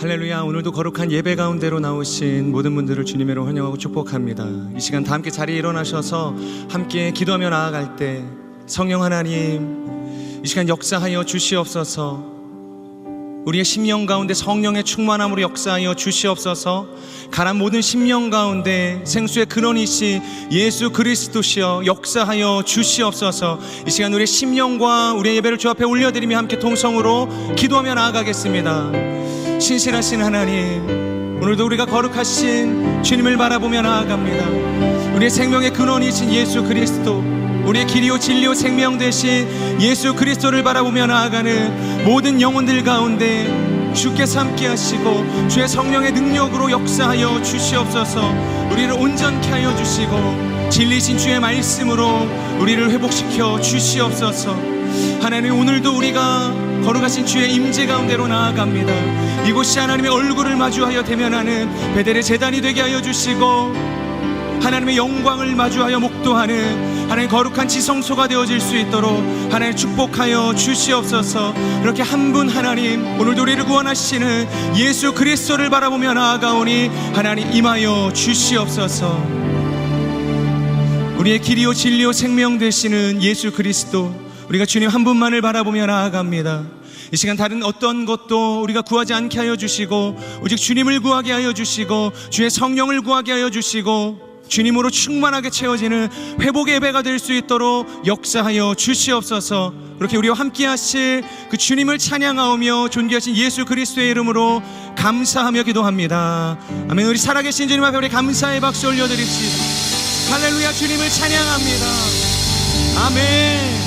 할렐루야. 오늘도 거룩한 예배 가운데로 나오신 모든 분들을 주님으로 환영하고 축복합니다. 이 시간 다 함께 자리에 일어나셔서 함께 기도하며 나아갈 때 성령 하나님, 이 시간 역사하여 주시옵소서. 우리의 심령 가운데 성령의 충만함으로 역사하여 주시옵소서. 가난 모든 심령 가운데 생수의 근원이시 예수 그리스도시여 역사하여 주시옵소서. 이 시간 우리의 심령과 우리의 예배를 주 앞에 올려드리며 함께 통성으로 기도하며 나아가겠습니다. 신실하신 하나님, 오늘도 우리가 거룩하신 주님을 바라보며 나아갑니다. 우리의 생명의 근원이신 예수 그리스도, 우리의 길이요 진리요 생명 되신 예수 그리스도를 바라보며 나아가는 모든 영혼들 가운데 주께서 함께 하시고 주의 성령의 능력으로 역사하여 주시옵소서. 우리를 온전케 하여 주시고 진리신 주의 말씀으로 우리를 회복시켜 주시옵소서. 하나님, 오늘도 우리가 거룩하신 주의 임재 가운데로 나아갑니다. 이곳이 하나님의 얼굴을 마주하여 대면하는 베델의 제단이 되게 하여 주시고 하나님의 영광을 마주하여 목도하는 하나님 거룩한 지성소가 되어질 수 있도록 하나님 축복하여 주시옵소서. 이렇게 한 분 하나님, 오늘도 우리를 구원하시는 예수 그리스도를 바라보며 나아가오니 하나님 임하여 주시옵소서. 우리의 길이요 진리요 생명 되시는 예수 그리스도, 우리가 주님 한 분만을 바라보며 나아갑니다. 이 시간 다른 어떤 것도 우리가 구하지 않게 하여 주시고 오직 주님을 구하게 하여 주시고 주의 성령을 구하게 하여 주시고 주님으로 충만하게 채워지는 회복의 예배가 될 수 있도록 역사하여 주시옵소서. 그렇게 우리와 함께 하실 그 주님을 찬양하오며 존귀하신 예수 그리스도의 이름으로 감사하며 기도합니다. 아멘. 우리 살아계신 주님 앞에 우리 감사의 박수 올려드립시다. 할렐루야. 주님을 찬양합니다. 아멘.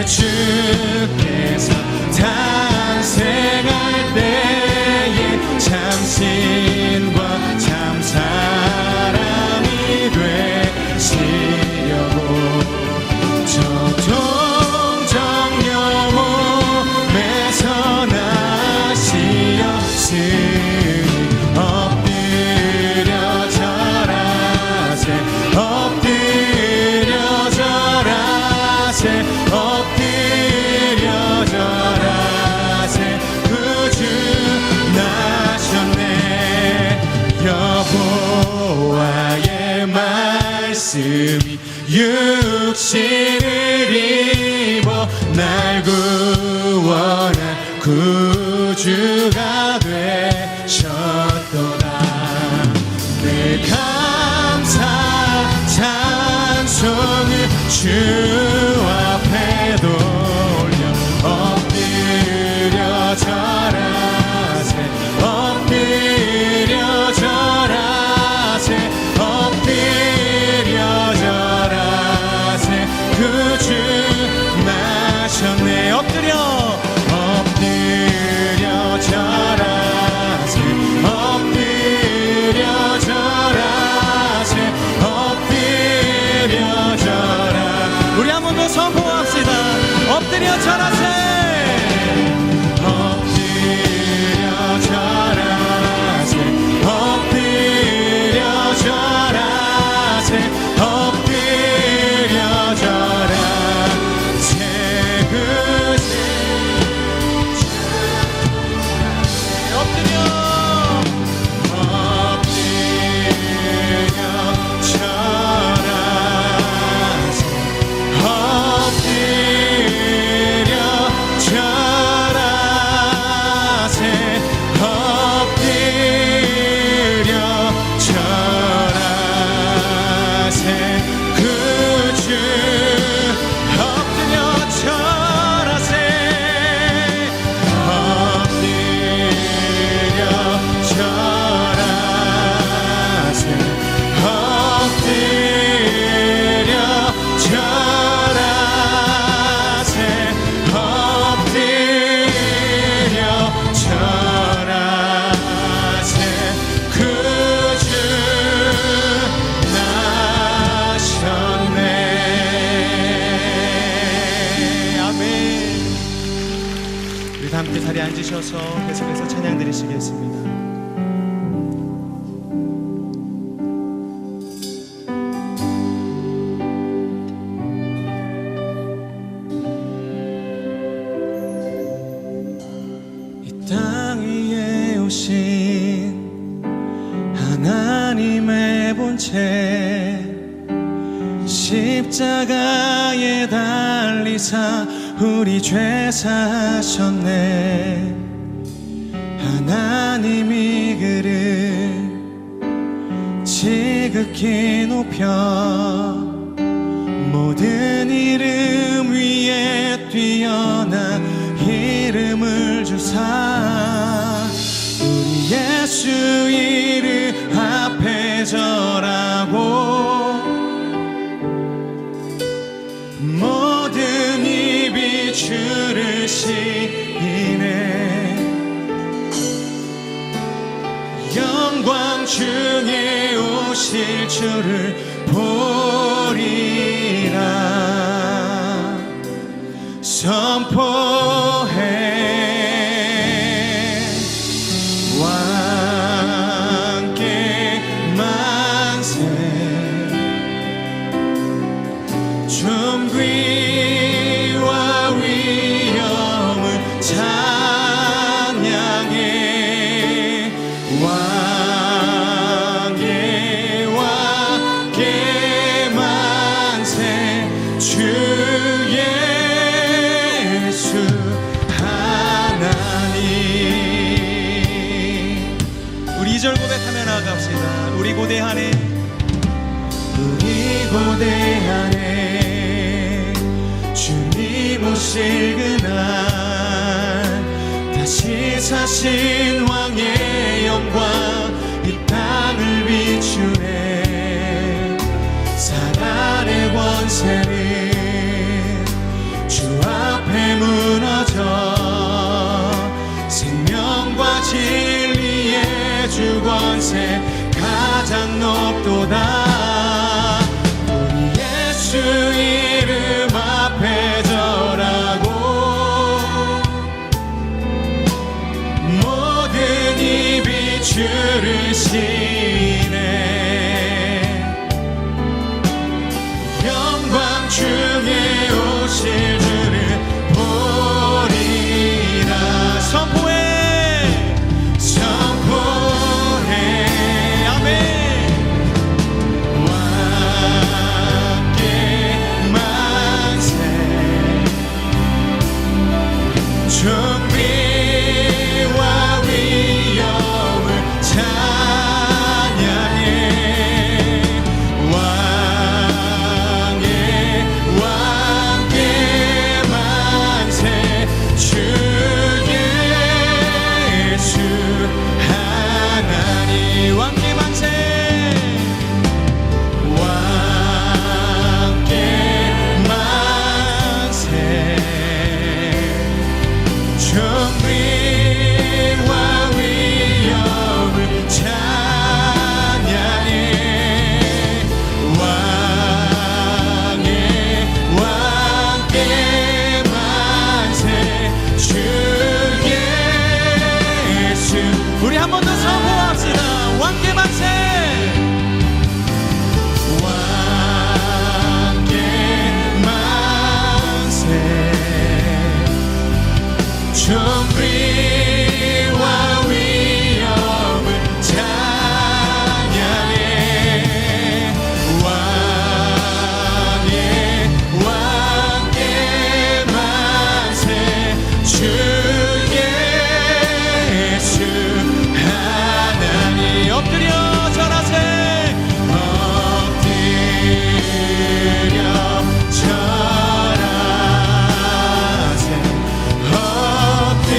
주께서 탄생할 때에 참신과 참 사람이 되시려고 저동정녀 몸에서 나시었으니 엎드려 절하세 엎드려 절하세 엎드려 절하세 구주 나셨네. 여호와의 말씀이 육신을 입어 날 구원한 구주가 되셨도다. 늘 감사 찬송을 주 앞에 돌려 엎드려 절하세 엎드려 절하세 엎드려 일어서셔서 계속해서 찬양 드리시겠습니다. 땅 위에 오신 하나님의 본체 십자가에 달리사 우리 죄 사하셨네. 하나님이 그를 지극히 높여 모든 이름 위에 뛰어난 이름을 주사 우리 예수 이름 앞에 절하고 모든 입이 주를 시인해 영광 중에 오실 주를 보리라 선포해 왕께 만세 존귀와 위엄을 찬양해 왕께 만세 주 예수 하나님. 우리 2절 고백하며 나아갑시다. 우리 고대하네 우리 고대하네 주님 오실 그날 다시 사신 왕의 영광 이 땅을 비추네. 사단의 권세는 주 앞에 무너져 생명과 진리의 주 권세 가장 높도다. 우리 예수 이름 앞에 절하고 모든 입이 주를 시네 영광 중에 오실 주를 보리라 선포해 존귀와 위엄을 찬양해 왕께 만세 주 예수 하나님. 왕께 만세 왕께 만세 존귀와 위엄을 찬양해 왕께 만세 주 예수. 우리 한 번 더 선포합시다. 왕께 만세 왕께 만세 존귀와 위엄을 찬양해 왕께 만세 주 예수 하나님. 엎드려 절하세 엎드려 절하세 엎드려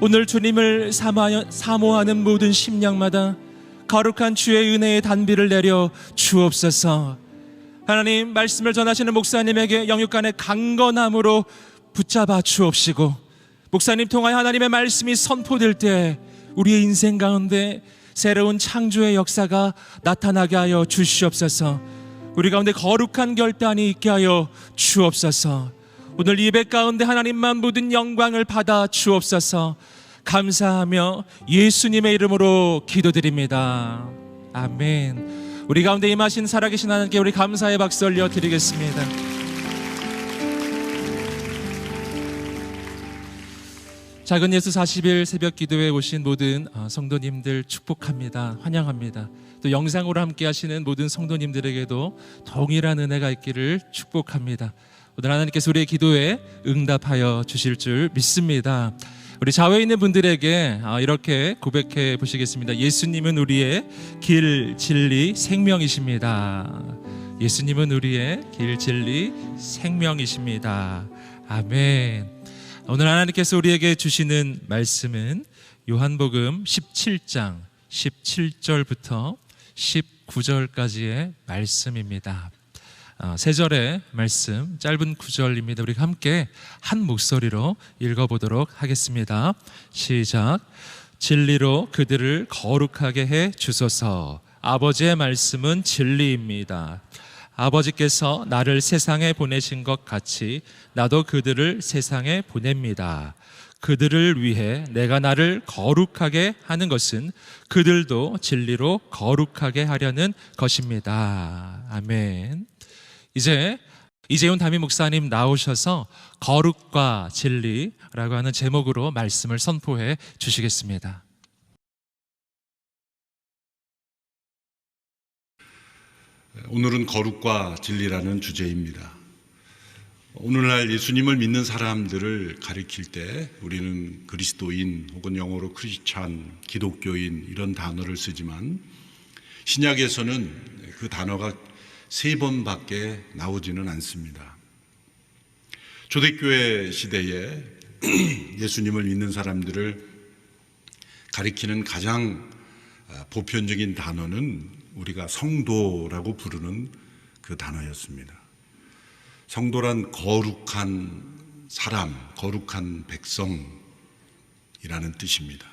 오늘 주님을 사모하는 모든 심령마다 거룩한 주의 은혜의 단비를 내려 주옵소서. 하나님, 말씀을 전하시는 목사님에게 영육간의 강건함으로 붙잡아 주옵시고, 목사님 통하여 하나님의 말씀이 선포될 때 우리의 인생 가운데 새로운 창조의 역사가 나타나게 하여 주시옵소서. 우리 가운데 거룩한 결단이 있게 하여 주옵소서. 오늘 예배 가운데 하나님만 모든 영광을 받아 주옵소서. 감사하며 예수님의 이름으로 기도드립니다. 아멘. 우리 가운데 임하신 살아계신 하나님께 우리 감사의 박수 올려 드리겠습니다. 작은 예수 40일 새벽 기도에 오신 모든 성도님들 축복합니다. 환영합니다. 또 영상으로 함께 하시는 모든 성도님들에게도 동일한 은혜가 있기를 축복합니다. 오늘 하나님께서 우리의 기도에 응답하여 주실 줄 믿습니다. 우리 좌우에 있는 분들에게 이렇게 고백해 보시겠습니다. 예수님은 우리의 길, 진리, 생명이십니다. 예수님은 우리의 길, 진리, 생명이십니다. 아멘. 오늘 하나님께서 우리에게 주시는 말씀은 요한복음 17장 17절부터 19절까지의 말씀입니다. 세 절의 말씀, 짧은 구절입니다. 우리 함께 한 목소리로 읽어보도록 하겠습니다. 시작. 진리로 그들을 거룩하게 해 주소서. 아버지의 말씀은 진리입니다. 아버지께서 나를 세상에 보내신 것 같이 나도 그들을 세상에 보냅니다. 그들을 위해 내가 나를 거룩하게 하는 것은 그들도 진리로 거룩하게 하려는 것입니다. 아멘. 이제 이재훈 담임 목사님 나오셔서 거룩과 진리라고 하는 제목으로 말씀을 선포해 주시겠습니다. 오늘은 거룩과 진리라는 주제입니다. 오늘날 예수님을 믿는 사람들을 가리킬 때 우리는 그리스도인 혹은 영어로 크리스찬, 기독교인 이런 단어를 쓰지만 신약에서는 그 단어가 3번밖에 나오지는 않습니다. 초대교회 시대에 예수님을 믿는 사람들을 가리키는 가장 보편적인 단어는 우리가 성도라고 부르는 그 단어였습니다. 성도란 거룩한 사람, 거룩한 백성이라는 뜻입니다.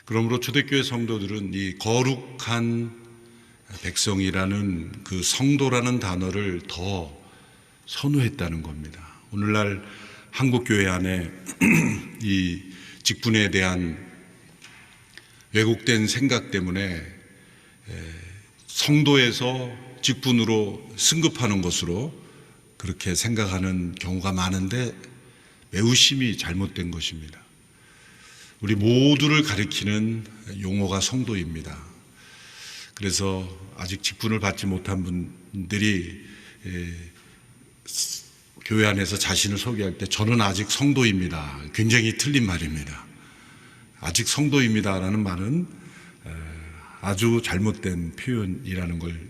그러므로 초대교회 성도들은 이 거룩한 백성이라는 그 성도라는 단어를 더 선호했다는 겁니다. 오늘날 한국교회 안에 이 직분에 대한 왜곡된 생각 때문에 성도에서 직분으로 승급하는 것으로 그렇게 생각하는 경우가 많은데 매우 심히 잘못된 것입니다. 우리 모두를 가리키는 용어가 성도입니다. 그래서 아직 직분을 받지 못한 분들이 교회 안에서 자신을 소개할 때 저는 아직 성도입니다. 굉장히 틀린 말입니다. 아직 성도입니다라는 말은 아주 잘못된 표현이라는 걸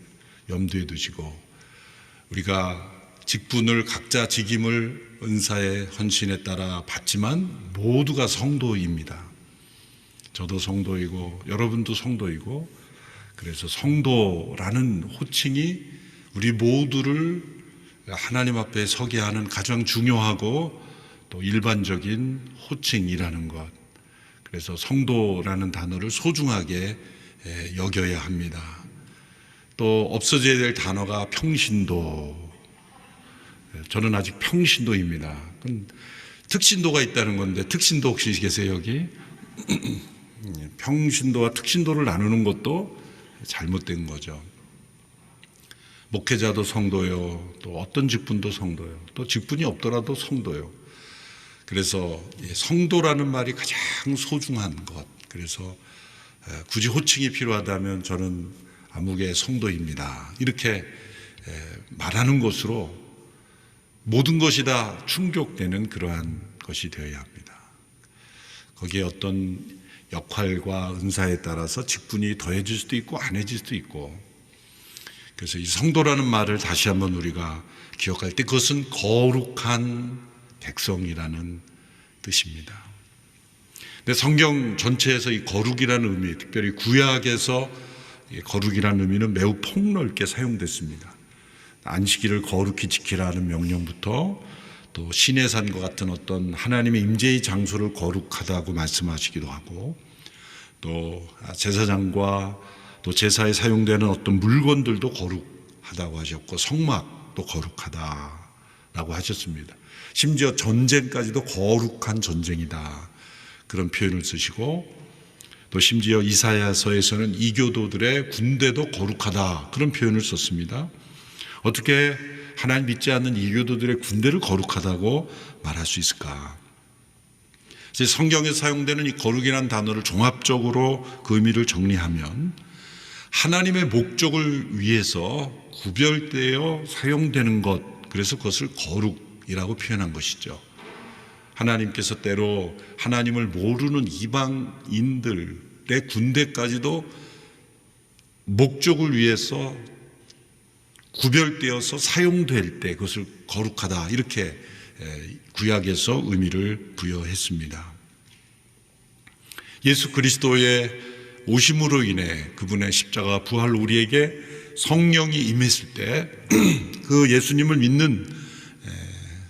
염두에 두시고 우리가 직분을 각자 직임을 은사의 헌신에 따라 받지만 모두가 성도입니다. 저도 성도이고 여러분도 성도이고 그래서 성도라는 호칭이 우리 모두를 하나님 앞에 서게 하는 가장 중요하고 또 일반적인 호칭이라는 것. 그래서 성도라는 단어를 소중하게 여겨야 합니다. 또 없어져야 될 단어가 평신도. 저는 아직 평신도입니다. 특신도가 있다는 건데 특신도 혹시 계세요 여기? 평신도와 특신도를 나누는 것도 잘못된 거죠. 목회자도 성도요, 또 어떤 직분도 성도요, 또 직분이 없더라도 성도요. 그래서 성도라는 말이 가장 소중한 것. 그래서 굳이 호칭이 필요하다면 저는 아무개 성도입니다. 이렇게 말하는 것으로 모든 것이 다 충족되는 그러한 것이 되어야 합니다. 거기에 어떤 역할과 은사에 따라서 직분이 더해질 수도 있고 안 해질 수도 있고 그래서 이 성도라는 말을 다시 한번 우리가 기억할 때 그것은 거룩한 백성이라는 뜻입니다. 근데 성경 전체에서 이 거룩이라는 의미, 특별히 구약에서 이 거룩이라는 의미는 매우 폭넓게 사용됐습니다. 안식일을 거룩히 지키라는 명령부터 또 신의 산과 같은 어떤 하나님의 임재의 장소를 거룩하다고 말씀하시기도 하고, 또 제사장과 또 제사에 사용되는 어떤 물건들도 거룩하다고 하셨고, 성막도 거룩하다라고 하셨습니다. 심지어 전쟁까지도 거룩한 전쟁이다, 그런 표현을 쓰시고, 또 심지어 이사야서에서는 이교도들의 군대도 거룩하다, 그런 표현을 썼습니다. 어떻게 하나님 믿지 않는 이교도들의 군대를 거룩하다고 말할 수 있을까? 성경에 사용되는 이 거룩이라는 단어를 종합적으로 그 의미를 정리하면, 하나님의 목적을 위해서 구별되어 사용되는 것, 그래서 그것을 거룩이라고 표현한 것이죠. 하나님께서 때로 하나님을 모르는 이방인들의 군대까지도 목적을 위해서 구별되어서 사용될 때 그것을 거룩하다, 이렇게 구약에서 의미를 부여했습니다. 예수 그리스도의 오심으로 인해 그분의 십자가 부활로 우리에게 성령이 임했을 때 그 예수님을 믿는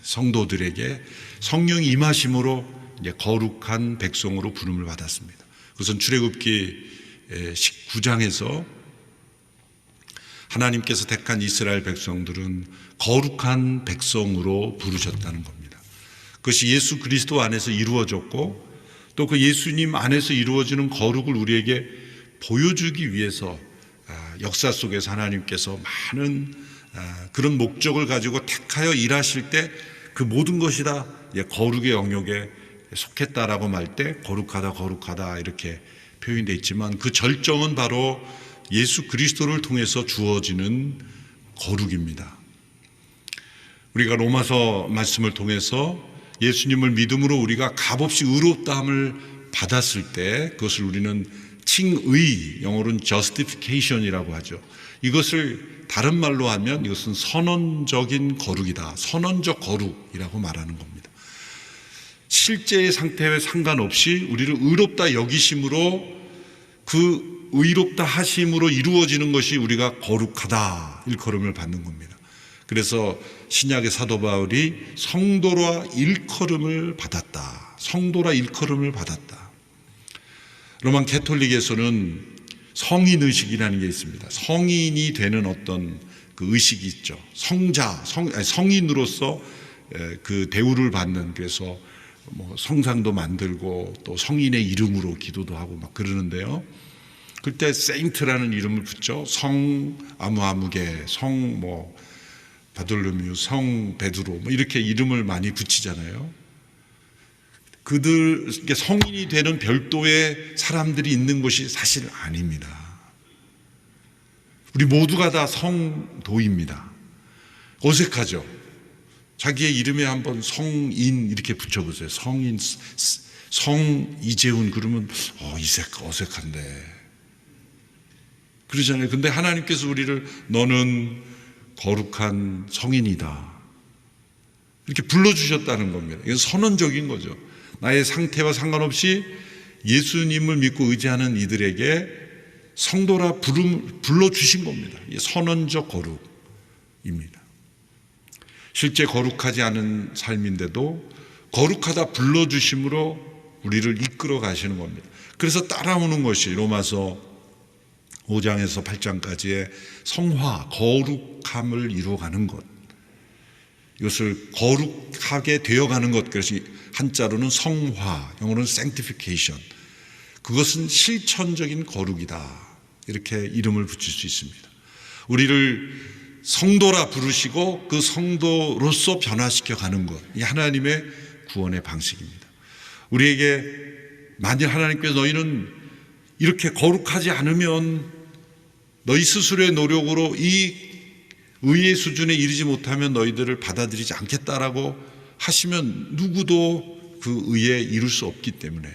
성도들에게 성령이 임하심으로 이제 거룩한 백성으로 부름을 받았습니다. 그것은 출애굽기 19장에서 하나님께서 택한 이스라엘 백성들은 거룩한 백성으로 부르셨다는 겁니다. 그것이 예수 그리스도 안에서 이루어졌고, 또 그 예수님 안에서 이루어지는 거룩을 우리에게 보여주기 위해서 역사 속에서 하나님께서 많은 그런 목적을 가지고 택하여 일하실 때 그 모든 것이 다 거룩의 영역에 속했다라고 말 때 거룩하다 이렇게 표현되어 있지만, 그 절정은 바로 예수 그리스도를 통해서 주어지는 거룩입니다. 우리가 로마서 말씀을 통해서 예수님을 믿음으로 우리가 값없이 의롭다함을 받았을 때 그것을 우리는 칭의, 영어로는 justification이라고 하죠. 이것을 다른 말로 하면 이것은 선언적인 거룩이다, 선언적 거룩이라고 말하는 겁니다. 실제의 상태와 상관없이 우리를 의롭다 여기심으로, 그 의롭다 하심으로 이루어지는 것이 우리가 거룩하다, 일컬음을 받는 겁니다. 그래서 신약의 사도 바울이 성도라 일컬음을 받았다, 성도라 일컬음을 받았다. 로만 캐톨릭에서는 성인 의식이라는 게 있습니다. 성인이 되는 어떤 그 의식이 있죠. 성인으로서 그 대우를 받는, 그래서 뭐 성상도 만들고 또 성인의 이름으로 기도도 하고 막 그러는데요. 그때 세인트라는 이름을 붙죠. 성 아무개, 성 뭐 바돌로뮤, 성 베드로, 뭐 이렇게 이름을 많이 붙이잖아요. 그들 성인이 되는 별도의 사람들이 있는 것이 사실 아닙니다. 우리 모두가 다 성도입니다. 어색하죠? 자기의 이름에 한번 성인 이렇게 붙여보세요. 성인, 성 이재훈 그러면 어색한데 그러잖아요. 근데 하나님께서 우리를 너는 거룩한 성인이다, 이렇게 불러주셨다는 겁니다. 이건 선언적인 거죠. 나의 상태와 상관없이 예수님을 믿고 의지하는 이들에게 성도라 불러주신 겁니다. 이게 선언적 거룩입니다. 실제 거룩하지 않은 삶인데도 거룩하다 불러주심으로 우리를 이끌어 가시는 겁니다. 그래서 따라오는 것이 로마서 5장에서 8장까지의 성화, 거룩함을 이루어가는 것, 이것을 거룩하게 되어가는 것, 그래서 한자로는 성화, 영어로는 sanctification, 그것은 실천적인 거룩이다, 이렇게 이름을 붙일 수 있습니다. 우리를 성도라 부르시고 그 성도로서 변화시켜 가는 것, 이 하나님의 구원의 방식입니다. 우리에게 만일 하나님께서 너희는 이렇게 거룩하지 않으면 너희 스스로의 노력으로 이 의의 수준에 이르지 못하면 너희들을 받아들이지 않겠다라고 하시면 누구도 그 의에 이룰 수 없기 때문에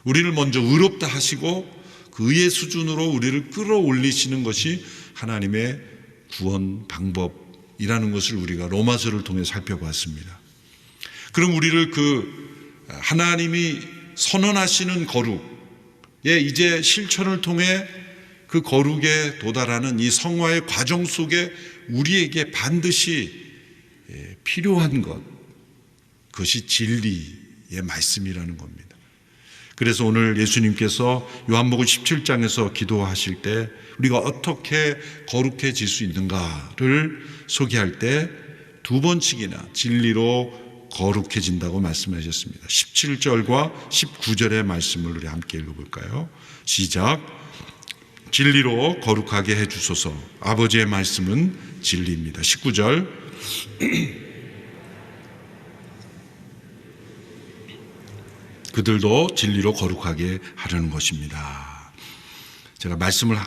우리를 먼저 의롭다 하시고 그 의의 수준으로 우리를 끌어올리시는 것이 하나님의 구원 방법이라는 것을 우리가 로마서를 통해 살펴봤습니다. 그럼 우리를 그 하나님이 선언하시는 거룩에 이제 실천을 통해 그 거룩에 도달하는 이 성화의 과정 속에 우리에게 반드시 필요한 것, 그것이 진리의 말씀이라는 겁니다. 그래서 오늘 예수님께서 요한복음 17장에서 기도하실 때 우리가 어떻게 거룩해질 수 있는가를 소개할 때 두 번씩이나 진리로 거룩해진다고 말씀하셨습니다. 17절과 19절의 말씀을 우리 함께 읽어볼까요? 시작. 진리로 거룩하게 해주소서. 아버지의 말씀은 진리입니다. 19절. 그들도 진리로 거룩하게 하려는 것입니다. 제가 말씀을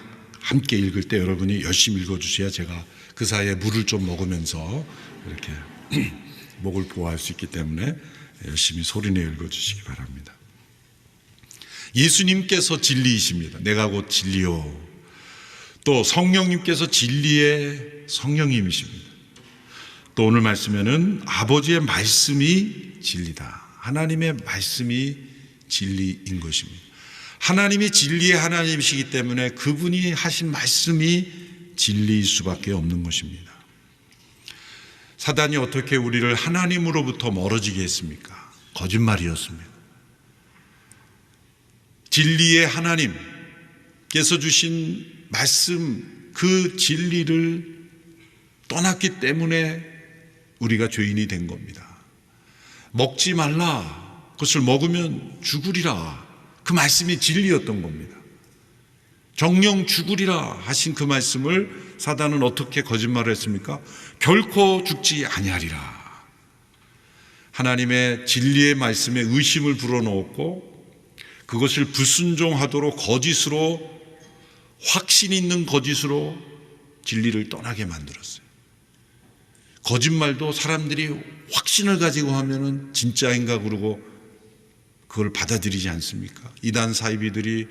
함께 읽을 때 여러분이 열심히 읽어주셔야 제가 그 사이에 물을 좀 먹으면서 이렇게 목을 보호할 수 있기 때문에 열심히 소리내 읽어주시기 바랍니다. 예수님께서 진리이십니다. 내가 곧 진리요. 또 성령님께서 진리의 성령님이십니다. 또 오늘 말씀에는 아버지의 말씀이 진리다. 하나님의 말씀이 진리인 것입니다. 하나님이 진리의 하나님이시기 때문에 그분이 하신 말씀이 진리일 수밖에 없는 것입니다. 사단이 어떻게 우리를 하나님으로부터 멀어지게 했습니까? 거짓말이었습니다. 진리의 하나님께서 주신 말씀, 그 진리를 떠났기 때문에 우리가 죄인이 된 겁니다. 먹지 말라, 그것을 먹으면 죽으리라, 그 말씀이 진리였던 겁니다. 정령 죽으리라 하신 그 말씀을 사단은 어떻게 거짓말을 했습니까? 결코 죽지 아니하리라. 하나님의 진리의 말씀에 의심을 불어넣었고 그것을 불순종하도록 거짓으로, 확신 있는 거짓으로 진리를 떠나게 만들었어요. 거짓말도 사람들이 확신을 가지고 하면은 진짜인가 그러고 그걸 받아들이지 않습니까? 이단 사이비들이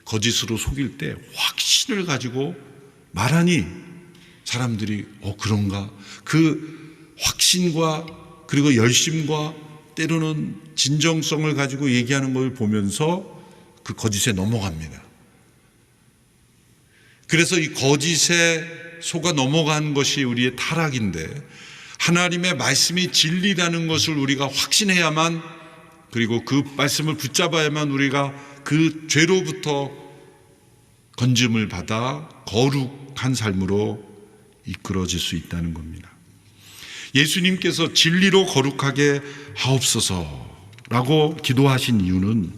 거짓으로 속일 때 확신을 가지고 말하니 사람들이 그런가? 그 확신과 그리고 열심과 때로는 진정성을 가지고 얘기하는 걸 보면서 그 거짓에 넘어갑니다. 그래서 이 거짓에 속아 넘어간 것이 우리의 타락인데, 하나님의 말씀이 진리라는 것을 우리가 확신해야만, 그리고 그 말씀을 붙잡아야만 우리가 그 죄로부터 건짐을 받아 거룩한 삶으로 이끌어질 수 있다는 겁니다. 예수님께서 진리로 거룩하게 하옵소서라고 기도하신 이유는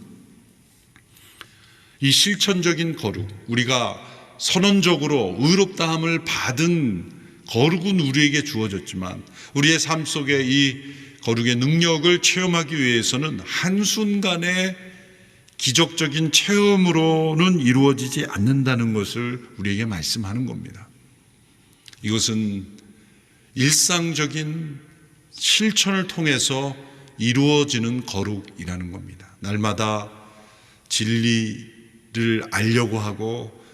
이 실천적인 거룩, 우리가 선언적으로 의롭다함을 받은 거룩은 우리에게 주어졌지만 우리의 삶 속에 이 거룩의 능력을 체험하기 위해서는 한순간의 기적적인 체험으로는 이루어지지 않는다는 것을 우리에게 말씀하는 겁니다. 이것은 일상적인 실천을 통해서 이루어지는 거룩이라는 겁니다. 날마다 진리를 알려고 하고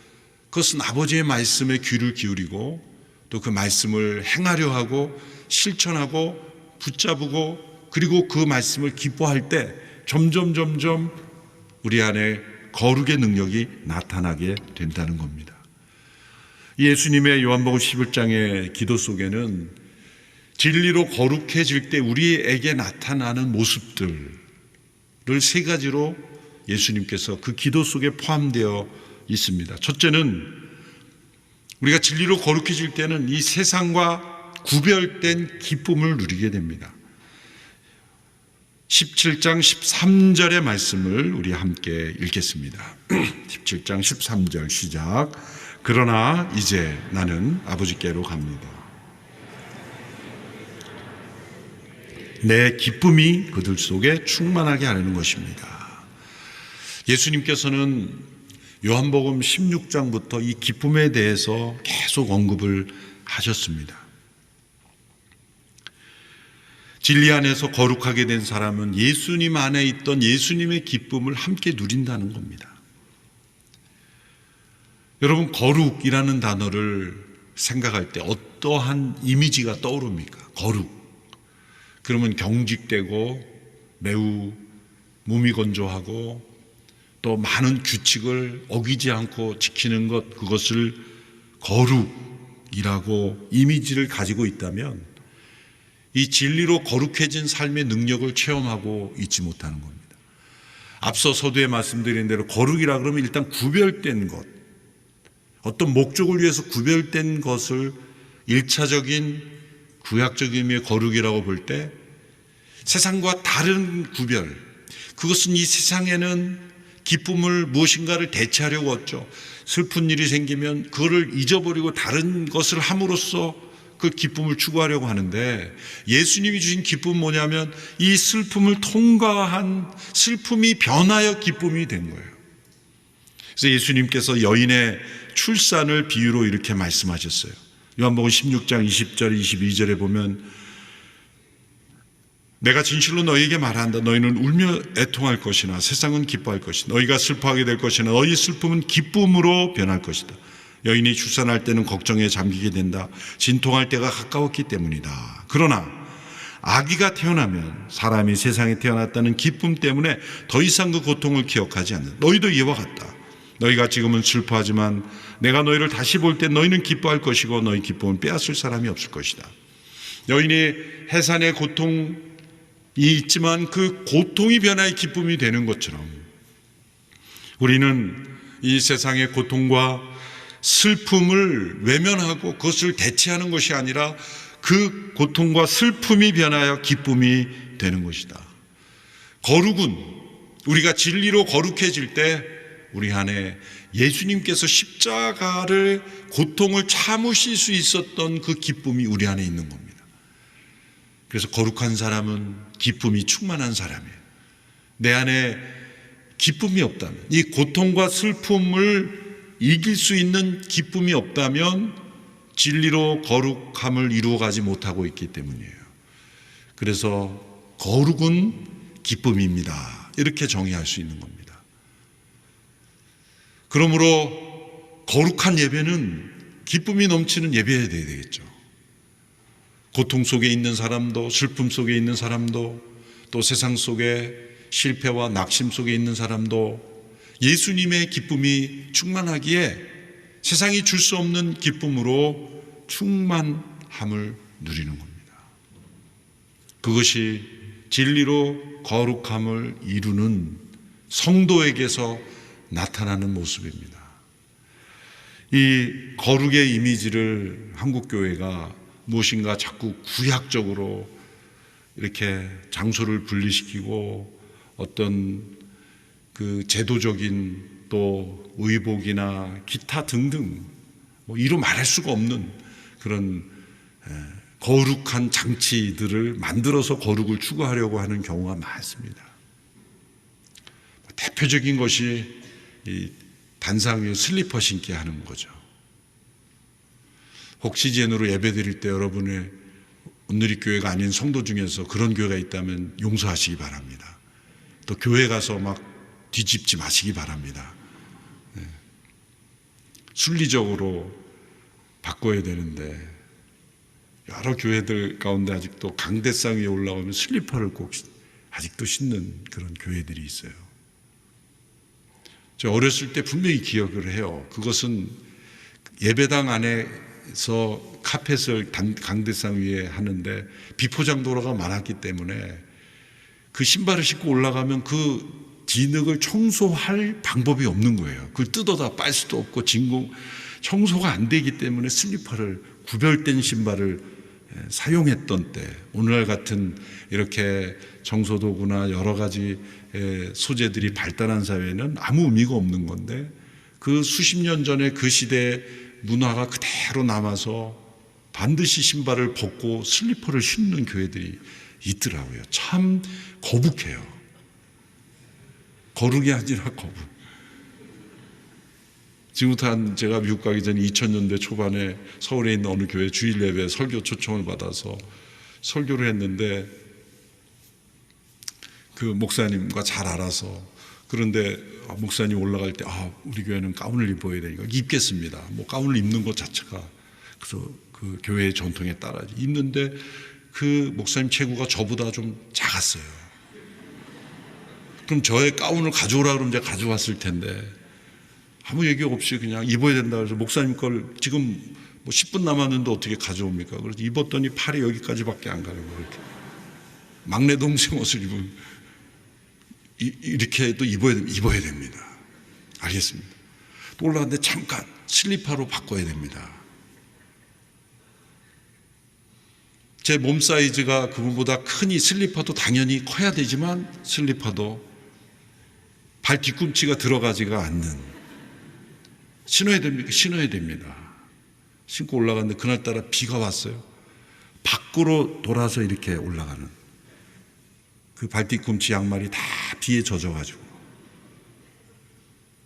그것은 아버지의 말씀에 귀를 기울이고 또 그 말씀을 행하려 하고 실천하고 붙잡고 그리고 그 말씀을 기뻐할 때 점점 우리 안에 거룩의 능력이 나타나게 된다는 겁니다. 예수님의 요한복음 11장의 기도 속에는 진리로 거룩해질 때 우리에게 나타나는 모습들을 세 가지로 예수님께서 그 기도 속에 포함되어 있습니다. 첫째는 우리가 진리로 거룩해질 때는 이 세상과 구별된 기쁨을 누리게 됩니다. 17장 13절의 말씀을 우리 함께 읽겠습니다. 17장 13절 시작. 그러나 이제 나는 아버지께로 갑니다. 내 기쁨이 그들 속에 충만하게 하려는 것입니다. 예수님께서는 요한복음 16장부터 이 기쁨에 대해서 계속 언급을 하셨습니다. 진리 안에서 거룩하게 된 사람은 예수님 안에 있던 예수님의 기쁨을 함께 누린다는 겁니다. 여러분, 거룩이라는 단어를 생각할 때 어떠한 이미지가 떠오릅니까? 거룩. 그러면 경직되고 매우 몸이 건조하고 또 많은 규칙을 어기지 않고 지키는 것, 그것을 거룩이라고 이미지를 가지고 있다면 이 진리로 거룩해진 삶의 능력을 체험하고 있지 못하는 겁니다. 앞서 서두에 말씀드린 대로 거룩이라 그러면 일단 구별된 것, 어떤 목적을 위해서 구별된 것을 1차적인 구약적 의미의 거룩이라고 볼 때 세상과 다른 구별, 그것은 이 세상에는 기쁨을 무엇인가를 대체하려고 했죠. 슬픈 일이 생기면 그거를 잊어버리고 다른 것을 함으로써 그 기쁨을 추구하려고 하는데, 예수님이 주신 기쁨은 뭐냐면 이 슬픔을 통과한 슬픔이 변하여 기쁨이 된 거예요. 그래서 예수님께서 여인의 출산을 비유로 이렇게 말씀하셨어요. 요한복음 16장 20절 22절에 보면 내가 진실로 너희에게 말한다. 너희는 울며 애통할 것이나 세상은 기뻐할 것이다. 너희가 슬퍼하게 될 것이나 너희 슬픔은 기쁨으로 변할 것이다. 여인이 출산할 때는 걱정에 잠기게 된다. 진통할 때가 가까웠기 때문이다. 그러나 아기가 태어나면 사람이 세상에 태어났다는 기쁨 때문에 더 이상 그 고통을 기억하지 않는다. 너희도 이와 같다. 너희가 지금은 슬퍼하지만 내가 너희를 다시 볼 때 너희는 기뻐할 것이고 너희 기쁨은 빼앗을 사람이 없을 것이다. 여인이 해산의 고통이 있지만 그 고통이 변화의 기쁨이 되는 것처럼 우리는 이 세상의 고통과 슬픔을 외면하고 그것을 대체하는 것이 아니라 그 고통과 슬픔이 변하여 기쁨이 되는 것이다. 거룩은 우리가 진리로 거룩해질 때 우리 안에 예수님께서 십자가를 고통을 참으실 수 있었던 그 기쁨이 우리 안에 있는 겁니다. 그래서 거룩한 사람은 기쁨이 충만한 사람이에요. 내 안에 기쁨이 없다면, 이 고통과 슬픔을 이길 수 있는 기쁨이 없다면 진리로 거룩함을 이루어가지 못하고 있기 때문이에요. 그래서 거룩은 기쁨입니다. 이렇게 정의할 수 있는 겁니다. 그러므로 거룩한 예배는 기쁨이 넘치는 예배여야 되겠죠. 고통 속에 있는 사람도, 슬픔 속에 있는 사람도, 또 세상 속에 실패와 낙심 속에 있는 사람도 예수님의 기쁨이 충만하기에 세상이 줄 수 없는 기쁨으로 충만함을 누리는 겁니다. 그것이 진리로 거룩함을 이루는 성도에게서 나타나는 모습입니다. 이 거룩의 이미지를 한국교회가 무엇인가 자꾸 구약적으로 이렇게 장소를 분리시키고 어떤 그 제도적인 또 의복이나 기타 등등 뭐 이루 말할 수가 없는 그런 거룩한 장치들을 만들어서 거룩을 추구하려고 하는 경우가 많습니다. 대표적인 것이 이 단상 위에 슬리퍼 신게 하는 거죠. 옥시젠으로 예배 드릴 때 여러분의 온누리교회가 아닌 성도 중에서 그런 교회가 있다면 용서하시기 바랍니다. 또 교회 가서 막 뒤집지 마시기 바랍니다. 순리적으로 바꿔야 되는데 여러 교회들 가운데 아직도 강대상 위에 올라오면 슬리퍼를 꼭 아직도 신는 그런 교회들이 있어요. 저 어렸을 때 분명히 기억을 해요. 그것은 예배당 안에서 카펫을 강대상 위에 하는데 비포장도로가 많았기 때문에 그 신발을 신고 올라가면 그 진흙을 청소할 방법이 없는 거예요. 그걸 뜯어다 빨 수도 없고 청소가 안 되기 때문에 슬리퍼를, 구별된 신발을 사용했던 때, 오늘날 같은 이렇게 청소도구나 여러 가지 소재들이 발달한 사회는 아무 의미가 없는 건데 그 수십 년 전에 그 시대의 문화가 그대로 남아서 반드시 신발을 벗고 슬리퍼를 신는 교회들이 있더라고요. 참 거북해요. 거룩이 아니라 거북. 지금부터 제가 미국 가기 전에 2000년대 초반에 서울에 있는 어느 교회 주일 예배 설교 초청을 받아서 설교를 했는데 그 목사님과 잘 알아서, 그런데 목사님 올라갈 때 우리 교회는 가운을 입어야 되니까 입겠습니다. 뭐 가운을 입는 것 자체가 그래서 그 교회의 전통에 따라 입는데 그 목사님 체구가 저보다 좀 작았어요. 그럼 저의 가운을 가져오라 그러면 제가 가져왔을 텐데 아무 얘기 없이 그냥 입어야 된다 그래서 목사님 걸 지금 뭐 10분 남았는데 어떻게 가져옵니까? 그래서 입었더니 팔이 여기까지밖에 안 가는 거예요. 이렇게. 막내 동생 옷을 입으면 이렇게 또 입어야 됩니다. 알겠습니다. 또 올라갔는데 잠깐 슬리퍼로 바꿔야 됩니다. 제 몸 사이즈가 그분보다 크니 슬리퍼도 당연히 커야 되지만 슬리퍼도 발 뒤꿈치가 들어가지가 않는 신어야 됩니까? 신어야 됩니다. 신고 올라갔는데 그날따라 비가 왔어요. 밖으로 돌아서 이렇게 올라가는 그 발 뒤꿈치 양말이 다 비에 젖어가지고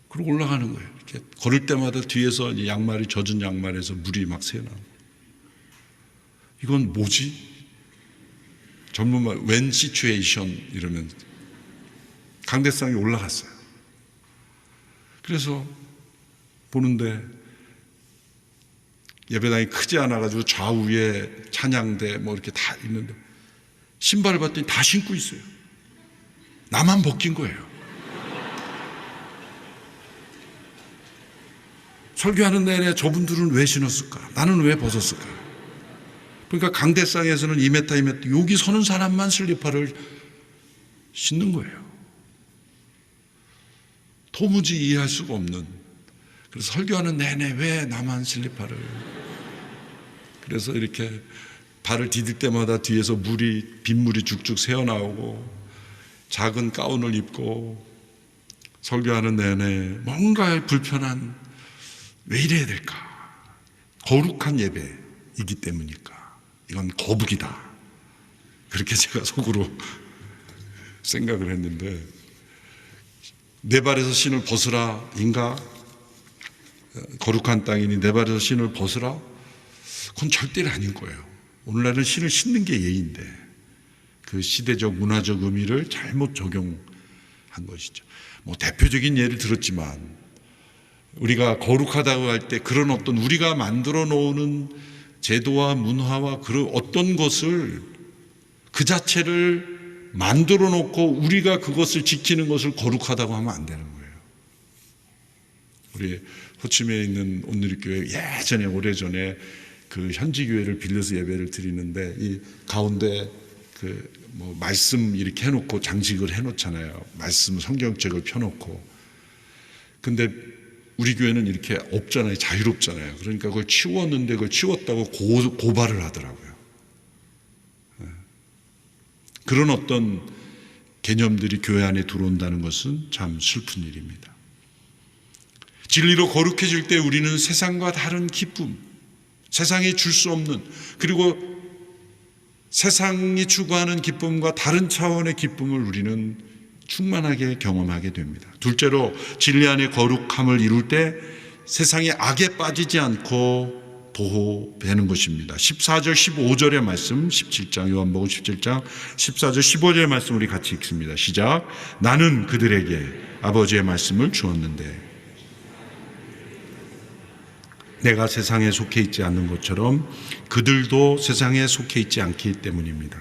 그러고 올라가는 거예요. 이렇게 걸을 때마다 뒤에서 이 양말이 젖은 양말에서 물이 막 새어나오고 이건 뭐지? 전문말 when situation 이러면 강대상에 올라갔어요. 그래서 보는데 예배당이 크지 않아가지고 좌우에 찬양대 뭐 이렇게 다 있는데 신발을 봤더니 다 신고 있어요. 나만 벗긴 거예요. 설교하는 내내 저분들은 왜 신었을까? 나는 왜 벗었을까? 그러니까 강대상에서는 2m 여기 서는 사람만 슬리퍼를 신는 거예요. 도무지 이해할 수가 없는. 그래서 설교하는 내내 왜 나만 슬리퍼를. 그래서 이렇게 발을 디딜 때마다 뒤에서 빗물이 쭉쭉 새어나오고 작은 가운을 입고 설교하는 내내 뭔가 불편한 왜 이래야 될까? 거룩한 예배이기 때문일까? 이건 거북이다. 그렇게 제가 속으로 생각을 했는데 내 발에서 신을 벗으라 인가? 거룩한 땅이니 내 발에서 신을 벗으라? 그건 절대로 아닌 거예요. 오늘날은 신을 신는 게 예인데 그 시대적 문화적 의미를 잘못 적용한 것이죠. 뭐 대표적인 예를 들었지만 우리가 거룩하다고 할 때 그런 어떤 우리가 만들어 놓는 제도와 문화와 그런 어떤 것을 그 자체를 만들어 놓고 우리가 그것을 지키는 것을 거룩하다고 하면 안 되는 거예요. 우리 호치민에 있는 온누리교회 예전에 오래전에 그 현지교회를 빌려서 예배를 드리는데 이 가운데 그 뭐 말씀 이렇게 해놓고 장식을 해놓잖아요. 말씀 성경책을 펴놓고. 근데 우리 교회는 이렇게 없잖아요. 자유롭잖아요. 그러니까 그걸 치웠는데 그걸 치웠다고 고발을 하더라고요. 그런 어떤 개념들이 교회 안에 들어온다는 것은 참 슬픈 일입니다. 진리로 거룩해질 때 우리는 세상과 다른 기쁨, 세상이 줄 수 없는 그리고 세상이 추구하는 기쁨과 다른 차원의 기쁨을 우리는 충만하게 경험하게 됩니다. 둘째로 진리 안의 거룩함을 이룰 때 세상의 악에 빠지지 않고 보호되는 것입니다. 14절 15절의 말씀 17장 요한복음 17장 14절 15절의 말씀 우리 같이 읽습니다. 시작. 나는 그들에게 아버지의 말씀을 주었는데 내가 세상에 속해 있지 않는 것처럼 그들도 세상에 속해 있지 않기 때문입니다.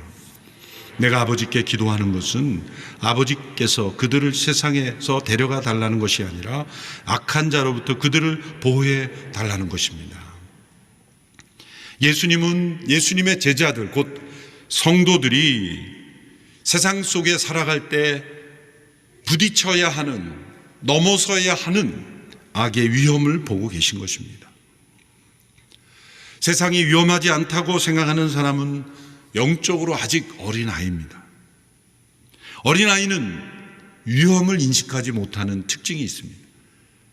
내가 아버지께 기도하는 것은 아버지께서 그들을 세상에서 데려가 달라는 것이 아니라 악한 자로부터 그들을 보호해 달라는 것입니다. 예수님의 제자들 곧 성도들이 세상 속에 살아갈 때 부딪혀야 하는 넘어서야 하는 악의 위험을 보고 계신 것입니다. 세상이 위험하지 않다고 생각하는 사람은 영적으로 아직 어린아이입니다. 어린아이는 위험을 인식하지 못하는 특징이 있습니다.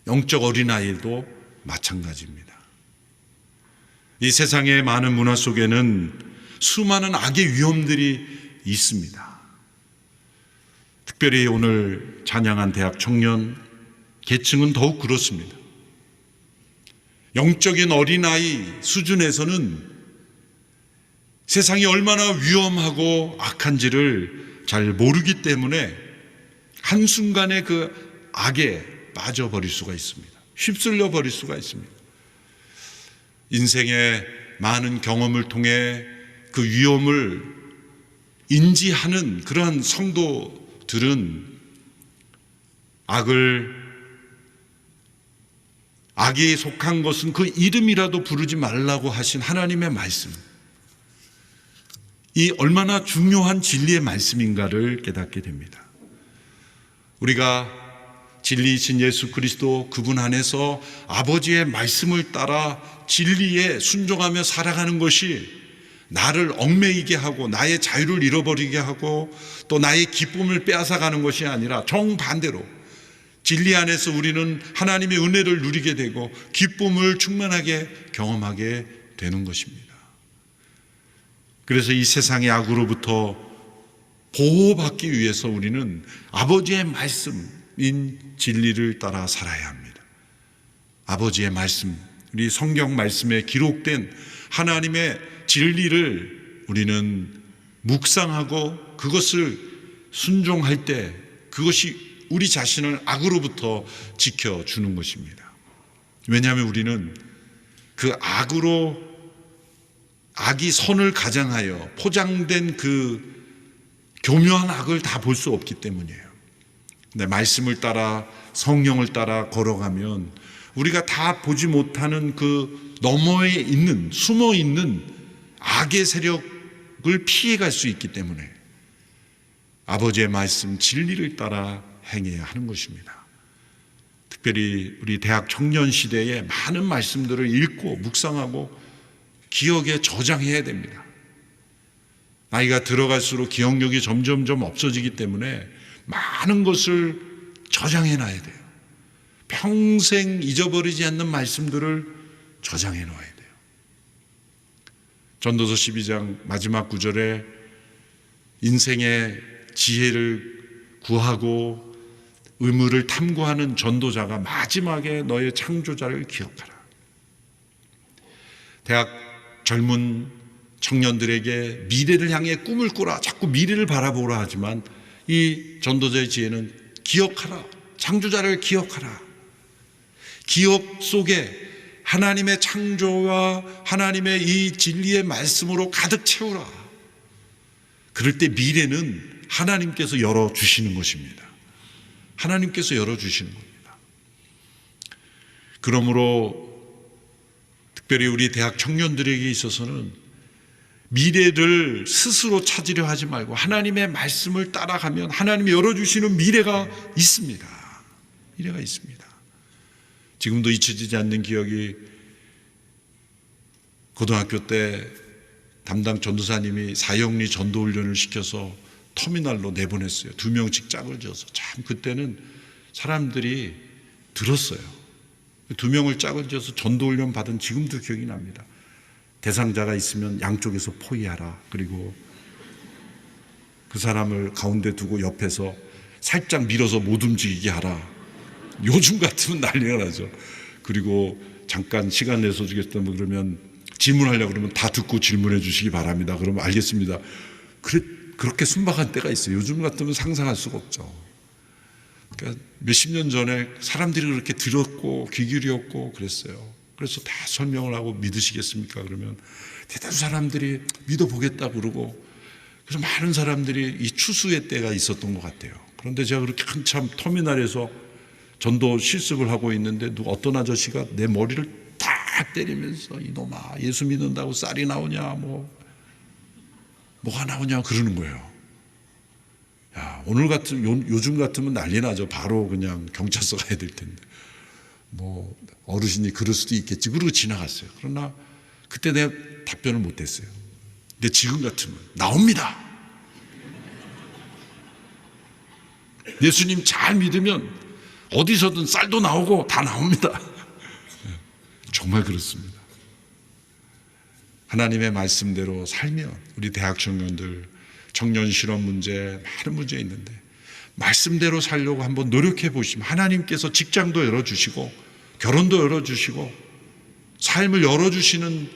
영적 어린아이도 마찬가지입니다. 이 세상의 많은 문화 속에는 수많은 악의 위험들이 있습니다. 특별히 오늘 찬양한 대학 청년 계층은 더욱 그렇습니다. 영적인 어린아이 수준에서는 세상이 얼마나 위험하고 악한지를 잘 모르기 때문에 한순간에 그 악에 빠져버릴 수가 있습니다. 휩쓸려 버릴 수가 있습니다. 인생의 많은 경험을 통해 그 위험을 인지하는 그러한 성도들은 악에 속한 것은 그 이름이라도 부르지 말라고 하신 하나님의 말씀, 이 얼마나 중요한 진리의 말씀인가를 깨닫게 됩니다. 우리가 진리이신 예수 그리스도 그분 안에서 아버지의 말씀을 따라 진리에 순종하며 살아가는 것이 나를 얽매이게 하고 나의 자유를 잃어버리게 하고 또 나의 기쁨을 빼앗아가는 것이 아니라 정반대로 진리 안에서 우리는 하나님의 은혜를 누리게 되고 기쁨을 충만하게 경험하게 되는 것입니다. 그래서 이 세상의 악으로부터 보호받기 위해서 우리는 아버지의 말씀인 진리를 따라 살아야 합니다. 아버지의 말씀, 우리 성경 말씀에 기록된 하나님의 진리를 우리는 묵상하고 그것을 순종할 때 그것이 우리 자신을 악으로부터 지켜주는 것입니다. 왜냐하면 우리는 그 악이 선을 가장하여 포장된 그 교묘한 악을 다 볼 수 없기 때문이에요. 근데 말씀을 따라 성령을 따라 걸어가면 우리가 다 보지 못하는 그 너머에 있는 숨어 있는 악의 세력을 피해갈 수 있기 때문에 아버지의 말씀 진리를 따라 행해야 하는 것입니다. 특별히 우리 대학 청년 시대에 많은 말씀들을 읽고 묵상하고 기억에 저장해야 됩니다. 나이가 들어갈수록 기억력이 점점점 없어지기 때문에 많은 것을 저장해 놔야 돼요. 평생 잊어버리지 않는 말씀들을 저장해 놔야 돼요. 전도서 12장 마지막 구절에 인생의 지혜를 구하고 의무를 탐구하는 전도자가 마지막에 너의 창조자를 기억하라. 대학 젊은 청년들에게 미래를 향해 꿈을 꾸라, 자꾸 미래를 바라보라 하지만 이 전도자의 지혜는 기억하라, 창조자를 기억하라. 기억 속에 하나님의 창조와 하나님의 이 진리의 말씀으로 가득 채우라. 그럴 때 미래는 하나님께서 열어주시는 것입니다. 하나님께서 열어주시는 겁니다. 그러므로 특별히 우리 대학 청년들에게 있어서는 미래를 스스로 찾으려 하지 말고 하나님의 말씀을 따라가면 하나님이 열어주시는 미래가 있습니다. 미래가 있습니다. 지금도 잊혀지지 않는 기억이 고등학교 때 담당 전도사님이 사형리 전도훈련을 시켜서 터미널로 내보냈어요. 2명씩 짝을 지어서. 참 그때는 사람들이 들었어요. 2명을 짝을 지어서 전도훈련 받은 지금도 기억이 납니다. 대상자가 있으면 양쪽에서 포위하라. 그리고 그 사람을 가운데 두고 옆에서 살짝 밀어서 못 움직이게 하라. 요즘 같으면 난리가 나죠. 그리고 잠깐 시간 내서 주겠다면 그러면 질문하려고 그러면 다 듣고 질문해 주시기 바랍니다. 그러면 알겠습니다. 그렇게 순박한 때가 있어요. 요즘 같으면 상상할 수가 없죠. 그러니까 몇십 년 전에 사람들이 그렇게 들었고 귀 기울였고 그랬어요. 그래서 다 설명을 하고 믿으시겠습니까? 그러면 대다수 사람들이 믿어보겠다 그러고 그래서 많은 사람들이 이 추수의 때가 있었던 것 같아요. 그런데 제가 그렇게 한참 터미널에서 전도 실습을 하고 있는데 어떤 아저씨가 내 머리를 딱 때리면서 이놈아 예수 믿는다고 쌀이 나오냐 뭐가 나오냐 그러는 거예요. 야, 오늘 요즘 같으면 난리 나죠. 바로 그냥 경찰서 가야 될 텐데. 뭐 어르신이 그럴 수도 있겠지. 그러고 지나갔어요. 그러나 그때 내가 답변을 못했어요. 근데 지금 같으면 나옵니다. 예수님 잘 믿으면 어디서든 쌀도 나오고 다 나옵니다. 정말 그렇습니다. 하나님의 말씀대로 살면 우리 대학 청년들 청년 실업 문제 많은 문제 있는데 말씀대로 살려고 한번 노력해 보시면 하나님께서 직장도 열어주시고 결혼도 열어주시고 삶을 열어주시는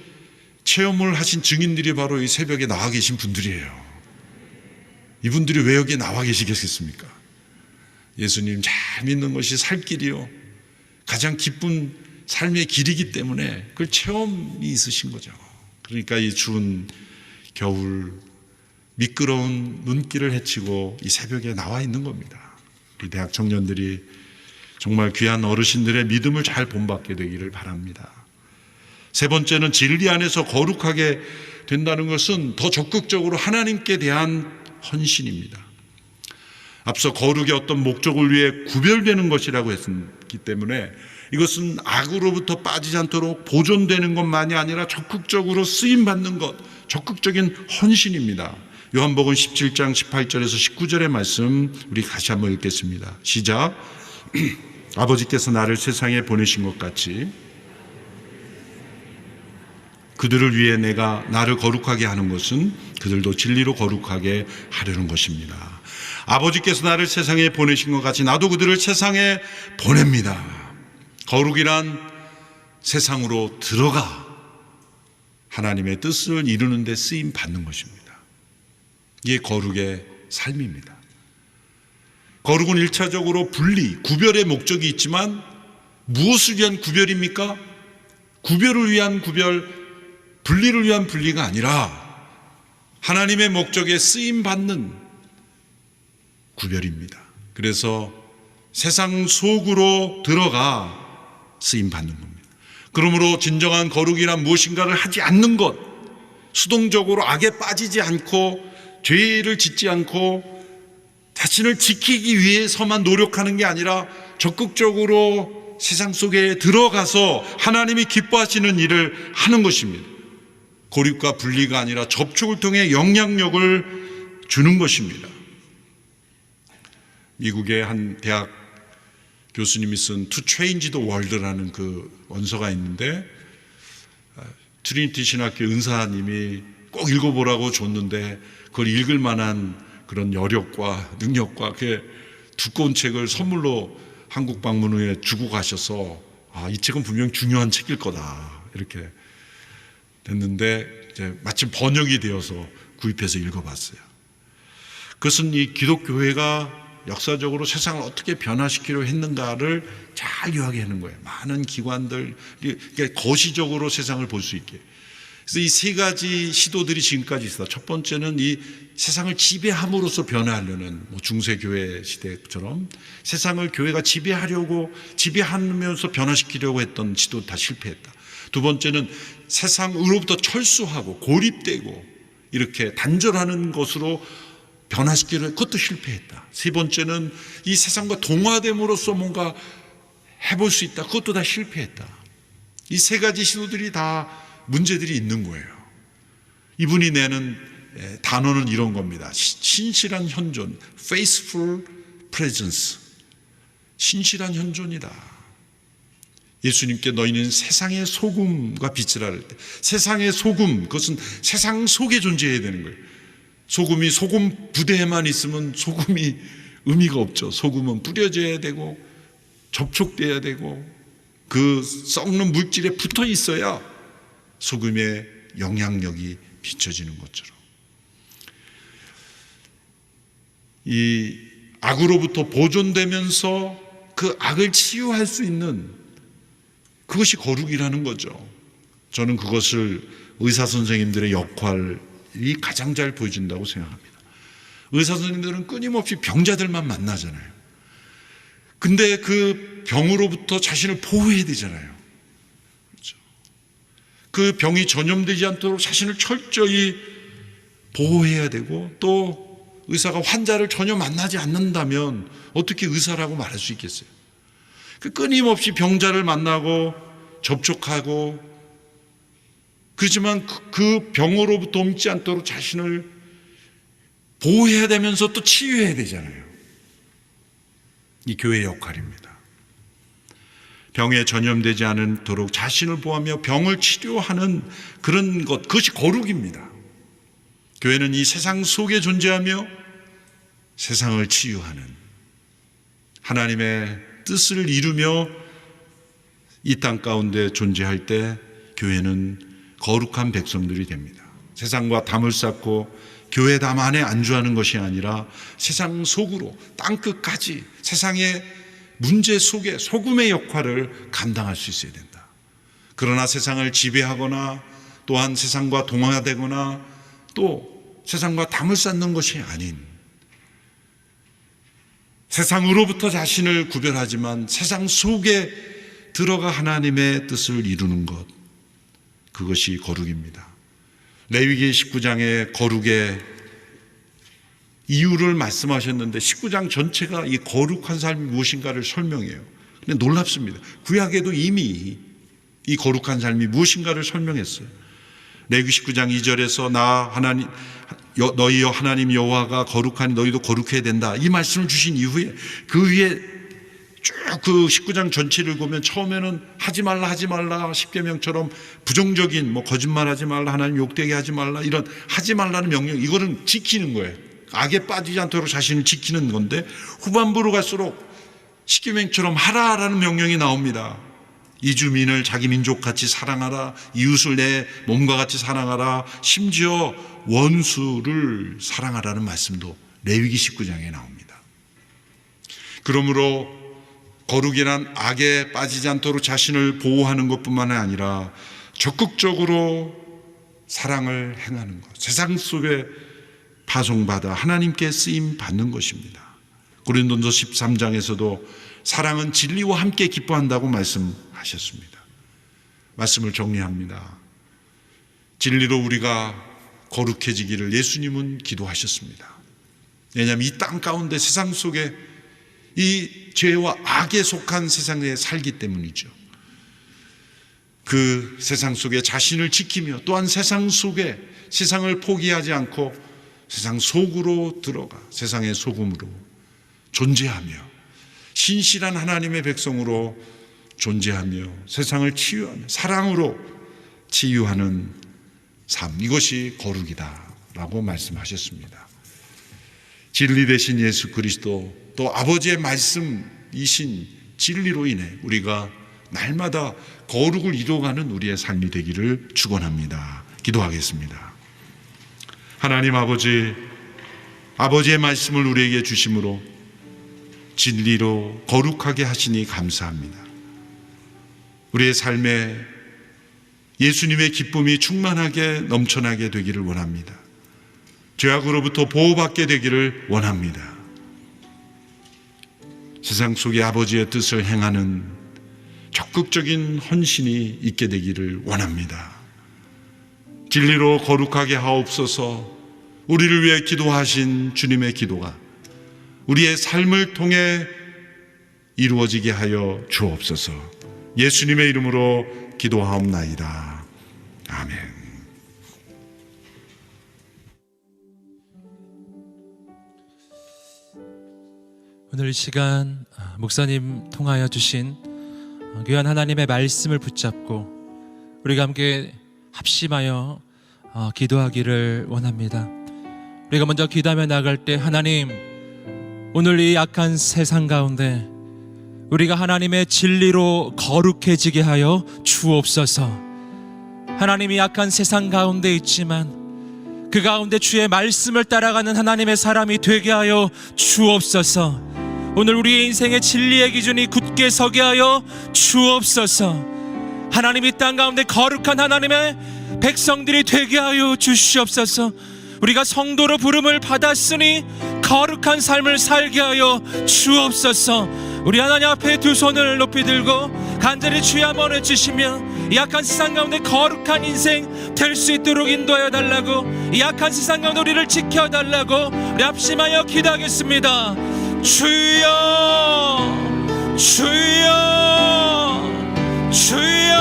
체험을 하신 증인들이 바로 이 새벽에 나와 계신 분들이에요. 이분들이 왜 여기 나와 계시겠습니까? 예수님 잘 믿는 것이 살 길이요 가장 기쁜 삶의 길이기 때문에 그 체험이 있으신 거죠. 그러니까 이 추운 겨울 미끄러운 눈길을 헤치고 이 새벽에 나와 있는 겁니다. 우리 대학 청년들이 정말 귀한 어르신들의 믿음을 잘 본받게 되기를 바랍니다. 세 번째는 진리 안에서 거룩하게 된다는 것은 더 적극적으로 하나님께 대한 헌신입니다. 앞서 거룩의 어떤 목적을 위해 구별되는 것이라고 했기 때문에 이것은 악으로부터 빠지지 않도록 보존되는 것만이 아니라 적극적으로 쓰임받는 것, 적극적인 헌신입니다. 요한복음 17장 18절에서 19절의 말씀 우리 다시 한번 읽겠습니다. 시작. 아버지께서 나를 세상에 보내신 것 같이 그들을 위해 내가 나를 거룩하게 하는 것은 그들도 진리로 거룩하게 하려는 것입니다. 아버지께서 나를 세상에 보내신 것 같이 나도 그들을 세상에 보냅니다. 거룩이란 세상으로 들어가 하나님의 뜻을 이루는 데 쓰임 받는 것입니다. 이게 거룩의 삶입니다. 거룩은 1차적으로 분리, 구별의 목적이 있지만 무엇을 위한 구별입니까? 구별을 위한 구별, 분리를 위한 분리가 아니라 하나님의 목적에 쓰임받는 구별입니다. 그래서 세상 속으로 들어가 쓰임받는 겁니다. 그러므로 진정한 거룩이란 무엇인가를 하지 않는 것, 수동적으로 악에 빠지지 않고 죄를 짓지 않고 자신을 지키기 위해서만 노력하는 게 아니라 적극적으로 세상 속에 들어가서 하나님이 기뻐하시는 일을 하는 것입니다. 고립과 분리가 아니라 접촉을 통해 영향력을 주는 것입니다. 미국의 한 대학 교수님이 쓴 To Change the World라는 그 원서가 있는데 트리니티 신학교 은사님이 꼭 읽어보라고 줬는데 그걸 읽을 만한 그런 여력과 능력과 그 두꺼운 책을 선물로 한국 방문 후에 주고 가셔서 이 책은 분명 중요한 책일 거다 이렇게 됐는데 이제 마침 번역이 되어서 구입해서 읽어봤어요. 그것은 이 기독교회가 역사적으로 세상을 어떻게 변화시키려 했는가를 잘 이야기하는 거예요. 많은 기관들, 거시적으로 세상을 볼 수 있게. 그래서 이 세 가지 시도들이 지금까지 있어. 첫 번째는 이 세상을 지배함으로써 변화하려는 중세교회 시대처럼 세상을 교회가 지배하면서 변화시키려고 했던 시도 다 실패했다. 두 번째는 세상으로부터 철수하고 고립되고 이렇게 단절하는 것으로 변화시키려 그것도 실패했다. 세 번째는 이 세상과 동화됨으로써 뭔가 해볼 수 있다. 그것도 다 실패했다. 이 세 가지 시도들이 다 문제들이 있는 거예요. 이분이 내는 단어는 이런 겁니다. 신실한 현존, faithful presence. 신실한 현존이다. 예수님께 너희는 세상의 소금과 빛이라 할 때 세상의 소금, 그것은 세상 속에 존재해야 되는 거예요. 소금이 소금 부대에만 있으면 소금이 의미가 없죠. 소금은 뿌려져야 되고 접촉돼야 되고 그 썩는 물질에 붙어 있어야 소금의 영향력이 비춰지는 것처럼 이 악으로부터 보존되면서 그 악을 치유할 수 있는 그것이 거룩이라는 거죠. 저는 그것을 의사 선생님들의 역할이 가장 잘 보여준다고 생각합니다. 의사 선생님들은 끊임없이 병자들만 만나잖아요. 근데 그 병으로부터 자신을 보호해야 되잖아요. 그렇죠? 그 병이 전염되지 않도록 자신을 철저히 보호해야 되고 또 의사가 환자를 전혀 만나지 않는다면 어떻게 의사라고 말할 수 있겠어요? 그 끊임없이 병자를 만나고 접촉하고 그렇지만 그 병으로부터 옮지 않도록 자신을 보호해야 되면서 또 치유해야 되잖아요. 이 교회의 역할입니다. 병에 전염되지 않도록 자신을 보호하며 병을 치료하는 그런 것, 그것이 거룩입니다. 교회는 이 세상 속에 존재하며 세상을 치유하는 하나님의 뜻을 이루며 이 땅 가운데 존재할 때 교회는 거룩한 백성들이 됩니다. 세상과 담을 쌓고 교회 담 안에 안주하는 것이 아니라 세상 속으로 땅끝까지 세상의 문제 속에 소금의 역할을 감당할 수 있어야 된다. 그러나 세상을 지배하거나 또한 세상과 동화되거나 또 세상과 담을 쌓는 것이 아닌 세상으로부터 자신을 구별하지만 세상 속에 들어가 하나님의 뜻을 이루는 것, 그것이 거룩입니다. 레위기 19장의 거룩의 이유를 말씀하셨는데 19장 전체가 이 거룩한 삶이 무엇인가를 설명해요. 근데 놀랍습니다. 구약에도 이미 이 거룩한 삶이 무엇인가를 설명했어요. 레위기 19장 2절에서 너희 하나님 여호와가 거룩하니 너희도 거룩해야 된다, 이 말씀을 주신 이후에 그 위에 쭉 그 19장 전체를 보면 처음에는 하지 말라 10계명처럼 부정적인 거짓말하지 말라, 하나님 욕되게 하지 말라, 이런 하지 말라는 명령, 이거는 지키는 거예요. 악에 빠지지 않도록 자신을 지키는 건데 후반부로 갈수록 10계명처럼 하라라는 명령이 나옵니다. 이주민을 자기 민족같이 사랑하라, 이웃을 내 몸과 같이 사랑하라, 심지어 원수를 사랑하라는 말씀도 레위기 19장에 나옵니다. 그러므로 거룩이란 악에 빠지지 않도록 자신을 보호하는 것뿐만 아니라 적극적으로 사랑을 행하는 것, 세상 속에 파송받아 하나님께 쓰임 받는 것입니다. 고린도전서 13장에서도 사랑은 진리와 함께 기뻐한다고 말씀하셨습니다. 말씀을 정리합니다. 진리로 우리가 거룩해지기를 예수님은 기도하셨습니다. 왜냐하면 이 땅 가운데 세상 속에 이 죄와 악에 속한 세상에 살기 때문이죠. 그 세상 속에 자신을 지키며 또한 세상 속에 세상을 포기하지 않고 세상 속으로 들어가 세상의 소금으로 존재하며 신실한 하나님의 백성으로 존재하며 세상을 치유하며 사랑으로 치유하는 삶, 이것이 거룩이다라고 말씀하셨습니다. 진리 되신 예수 그리스도, 또 아버지의 말씀이신 진리로 인해 우리가 날마다 거룩을 이루어가는 우리의 삶이 되기를 축원합니다. 기도하겠습니다. 하나님 아버지, 아버지의 말씀을 우리에게 주심으로 진리로 거룩하게 하시니 감사합니다. 우리의 삶에 예수님의 기쁨이 충만하게 넘쳐나게 되기를 원합니다. 죄악으로부터 보호받게 되기를 원합니다. 세상 속에 아버지의 뜻을 행하는 적극적인 헌신이 있게 되기를 원합니다. 진리로 거룩하게 하옵소서. 우리를 위해 기도하신 주님의 기도가 우리의 삶을 통해 이루어지게 하여 주옵소서. 예수님의 이름으로 기도하옵나이다. 아멘. 오늘 이 시간 목사님 통하여 주신 귀한 하나님의 말씀을 붙잡고 우리가 함께 합심하여 기도하기를 원합니다. 우리가 먼저 기도하며 나갈 때, 하나님, 오늘 이 악한 세상 가운데 우리가 하나님의 진리로 거룩해지게 하여 주옵소서. 하나님이 악한 세상 가운데 있지만 그 가운데 주의 말씀을 따라가는 하나님의 사람이 되게 하여 주옵소서. 오늘 우리의 인생의 진리의 기준이 굳게 서게 하여 주옵소서. 하나님이 땅 가운데 거룩한 하나님의 백성들이 되게 하여 주시옵소서. 우리가 성도로 부름을 받았으니 거룩한 삶을 살게 하여 주옵소서. 우리 하나님 앞에 두 손을 높이 들고 간절히 주의 한번 외치시며 이 악한 세상 가운데 거룩한 인생 될 수 있도록 인도하여 달라고, 이 악한 세상 가운데 우리를 지켜달라고 우리 합심하여 기도하겠습니다. 주여, 주여, 주여.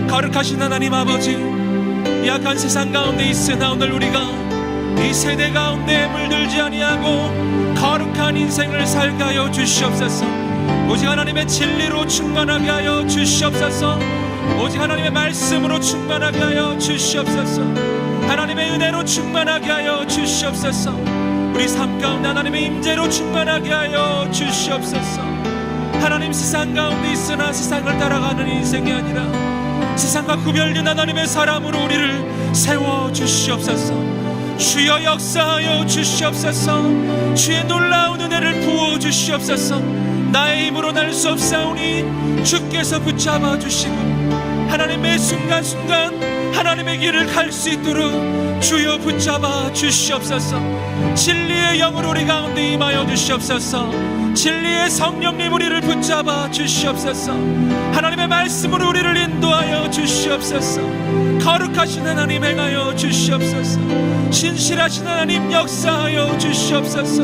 거룩하신 하나님 아버지, 이 악한 세상 가운데 있으나 오늘 우리가 이 세대 가운데 물들지 아니하고 거룩한 인생을 살게 하여 주시옵소서. 오직 하나님의 진리로 충만하게 하여 주시옵소서. 오직 하나님의 말씀으로 충만하게 하여 주시옵소서. 하나님의 은혜로 충만하게 하여 주시옵소서. 우리 삶 가운데 하나님의 임재로 충만하게 하여 주시옵소서. 하나님, 세상 가운데 있으나 세상을 따라가는 인생이 아니라 세상과 구별된 하나님의 사람으로 우리를 세워 주시옵소서. 주여 역사하여 주시옵소서. 주의 놀라운 은혜를 부어 주시옵소서. 나의 힘으로 날 수 없사오니 주께서 붙잡아 주시고 하나님 매 순간순간 하나님의 길을 갈 수 있도록 주여 붙잡아 주시옵소서. 진리의 영으로 우리 가운데 임하여 주시옵소서. 진리의 성령님 우리를 붙잡아 주시옵소서. 하나님의 말씀으로 우리를 인도하여 주시옵소서. 거룩하신 하나님 행하여 주시옵소서. 신실하신 하나님 역사하여 주시옵소서.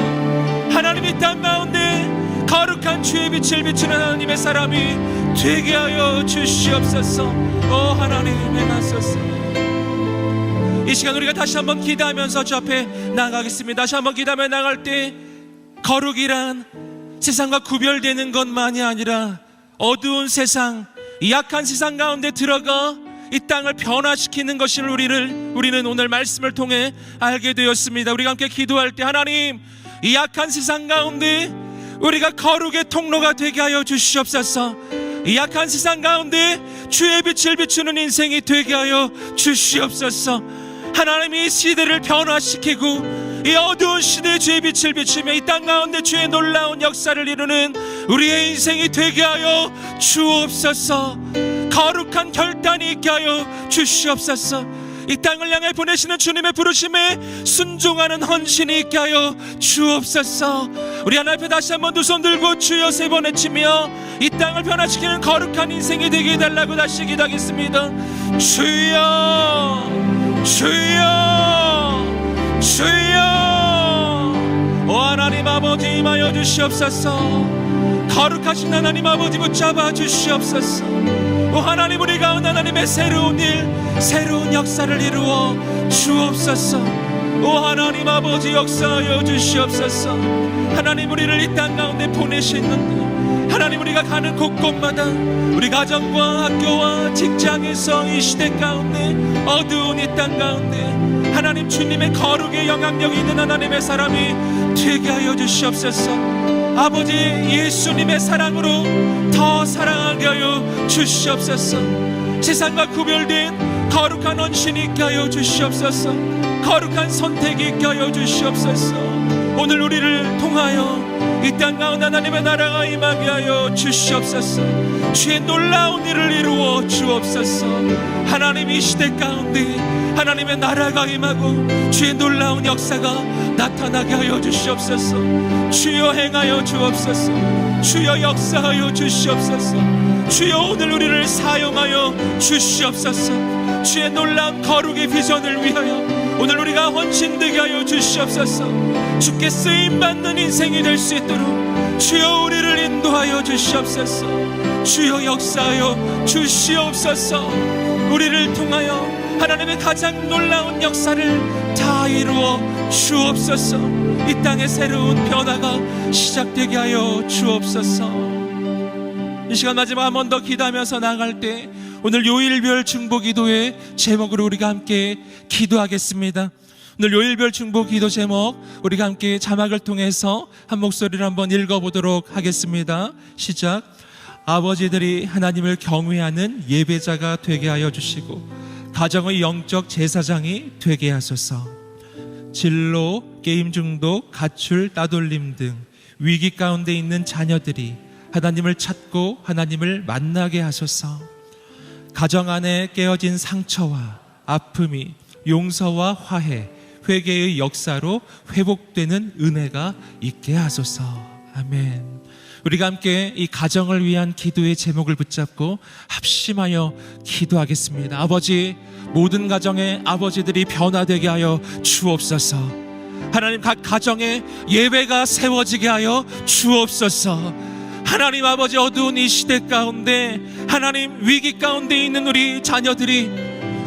하나님 이 땅 가운데 거룩한 주의 빛을 비추는 하나님의 사람이 되게 하여 주시옵소서. 오 하나님 행하소서. 이 시간 우리가 다시 한번 기도하면서 주 앞에 나가겠습니다. 다시 한번 기도하며 나갈 때 거룩이란 세상과 구별되는 것만이 아니라 어두운 세상, 이 약한 세상 가운데 들어가 이 땅을 변화시키는 것을 우리는 오늘 말씀을 통해 알게 되었습니다. 우리가 함께 기도할 때 하나님 이 약한 세상 가운데 우리가 거룩의 통로가 되게 하여 주시옵소서. 이 약한 세상 가운데 주의 빛을 비추는 인생이 되게 하여 주시옵소서. 하나님이 이 시대를 변화시키고 이 어두운 시대에 주의 빛을 비추며 이 땅 가운데 주의 놀라운 역사를 이루는 우리의 인생이 되게 하여 주옵소서. 거룩한 결단이 있게 하여 주시옵소서. 이 땅을 향해 보내시는 주님의 부르심에 순종하는 헌신이 있게 하여 주옵소서. 우리 하나님 앞에 다시 한번 두 손 들고 주여 세 번 외치며 이 땅을 변화시키는 거룩한 인생이 되게 해달라고 다시 기도하겠습니다. 주여 주여 주여. 오 하나님 아버지 임하여 주시옵소서. 거룩하신 하나님 아버지 붙잡아 주시옵소서. 오 하나님 우리 가운데 하나님의 새로운 일, 새로운 역사를 이루어 주옵소서. 오 하나님 아버지 역사하여 주시옵소서. 하나님 우리를 이 땅 가운데 보내시는데 하나님 우리가 가는 곳곳마다 우리 가정과 학교와 직장에서 이 시대 가운데 어두운 이 땅 가운데 하나님 주님의 거룩의 영향력이 있는 하나님의 사람이 되게 하여 주시옵소서. 아버지 예수님의 사랑으로 더 사랑하게 하여 주시옵소서. 세상과 구별된 거룩한 헌신이 있게 하여 주시옵소서. 거룩한 선택이 있게 하여 주시옵소서. 오늘 우리를 통하여 이 땅 가운데 하나님의 나라가 임하게 하여 주시옵소서. 주의 놀라운 일을 이루어 주옵소서. 하나님 이 시대 가운데 하나님의 나라가 임하고 주의 놀라운 역사가 나타나게 하여 주시옵소서. 주여 행하여 주옵소서. 주여 역사하여 주시옵소서. 주여 오늘 우리를 사용하여 주시옵소서. 주의 놀라운 거룩의 비전을 위하여 오늘 우리가 헌신되게 하여 주시옵소서. 주께 쓰임받는 인생이 될 수 있도록 주여 우리를 인도하여 주시옵소서. 주여 역사하여 주시옵소서. 우리를 통하여 하나님의 가장 놀라운 역사를 다 이루어 주옵소서. 이 땅의 새로운 변화가 시작되게 하여 주옵소서. 이 시간 마지막 한 번 더 기도하면서 나아갈 때 오늘 요일별 중보기도의 제목으로 우리가 함께 기도하겠습니다. 오늘 요일별 중보기도 제목 우리가 함께 자막을 통해서 한 목소리를 한번 읽어보도록 하겠습니다. 시작. 아버지들이 하나님을 경외하는 예배자가 되게 하여 주시고 가정의 영적 제사장이 되게 하소서. 진로, 게임 중독, 가출, 따돌림 등 위기 가운데 있는 자녀들이 하나님을 찾고 하나님을 만나게 하소서. 가정 안에 깨어진 상처와 아픔이 용서와 화해, 회개의 역사로 회복되는 은혜가 있게 하소서. 아멘. 우리가 함께 이 가정을 위한 기도의 제목을 붙잡고 합심하여 기도하겠습니다. 아버지, 모든 가정의 아버지들이 변화되게 하여 주옵소서. 하나님 각 가정에 예배가 세워지게 하여 주옵소서. 하나님 아버지 어두운 이 시대 가운데 하나님 위기 가운데 있는 우리 자녀들이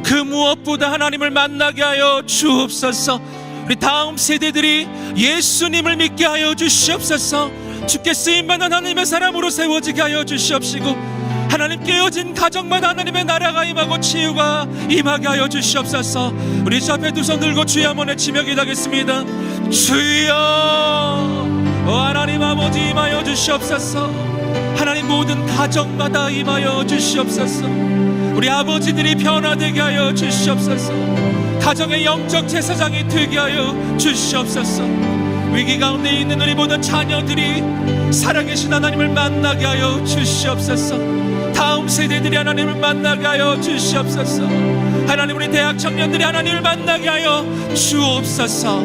그 무엇보다 하나님을 만나게 하여 주옵소서. 우리 다음 세대들이 예수님을 믿게 하여 주시옵소서. 주께 쓰임받는 하나님의 사람으로 세워지게 하여 주시옵시고 하나님 깨어진 가정마다 하나님의 나라가 임하고 치유가 임하게 하여 주시옵소서. 우리 주 앞에 두 손 들고 주여 한번 외치며 기도하겠습니다. 주여 하나님 아버지 임하여 주시옵소서. 하나님 모든 가정마다 임하여 주시옵소서. 우리 아버지들이 변화되게 하여 주시옵소서. 가정의 영적 제사장이 되게 하여 주시옵소서. 위기 가운데 있는 우리 모든 자녀들이 살아계신 하나님을 만나게 하여 주시옵소서. 다음 세대들이 하나님을 만나게 하여 주시옵소서. 하나님, 우리 대학 청년들이 하나님을 만나게 하여 주옵소서.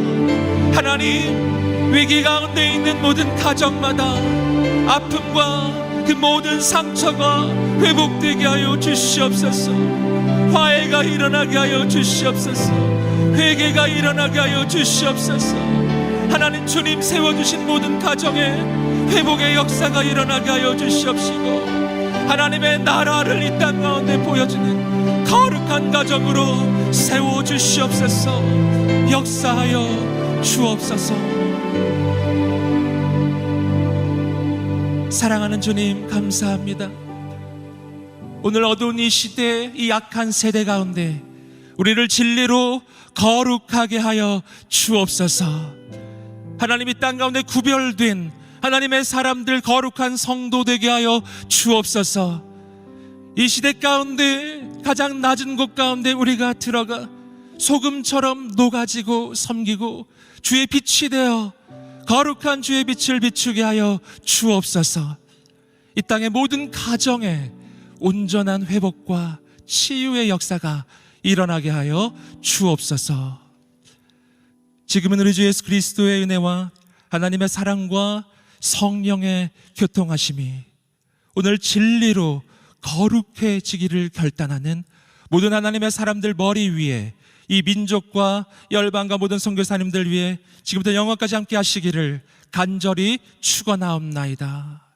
하나님, 위기 가운데 있는 모든 가정마다 아픔과 그 모든 상처가 회복되게 하여 주시옵소서. 화해가 일어나게 하여 주시옵소서. 회개가 일어나게 하여 주시옵소서. 하나님, 주님 세워주신 모든 가정에 회복의 역사가 일어나게 하여 주시옵시고, 하나님의 나라를 이 땅 가운데 보여주는 거룩한 가정으로 세워주시옵소서. 역사하여 주옵소서. 사랑하는 주님, 감사합니다. 오늘 어두운 이 시대, 이 약한 세대 가운데 우리를 진리로 거룩하게 하여 주옵소서. 하나님, 이 땅 가운데 구별된 하나님의 사람들, 거룩한 성도 되게 하여 주옵소서. 이 시대 가운데 가장 낮은 곳 가운데 우리가 들어가 소금처럼 녹아지고 섬기고 주의 빛이 되어 거룩한 주의 빛을 비추게 하여 주옵소서. 이 땅의 모든 가정에 온전한 회복과 치유의 역사가 일어나게 하여 주옵소서. 지금은 우리 주 예수 그리스도의 은혜와 하나님의 사랑과 성령의 교통하심이 오늘 진리로 거룩해지기를 결단하는 모든 하나님의 사람들 머리 위에, 이 민족과 열방과 모든 선교사님들 위해 지금부터 영원까지 함께 하시기를 간절히 축원하옵나이다.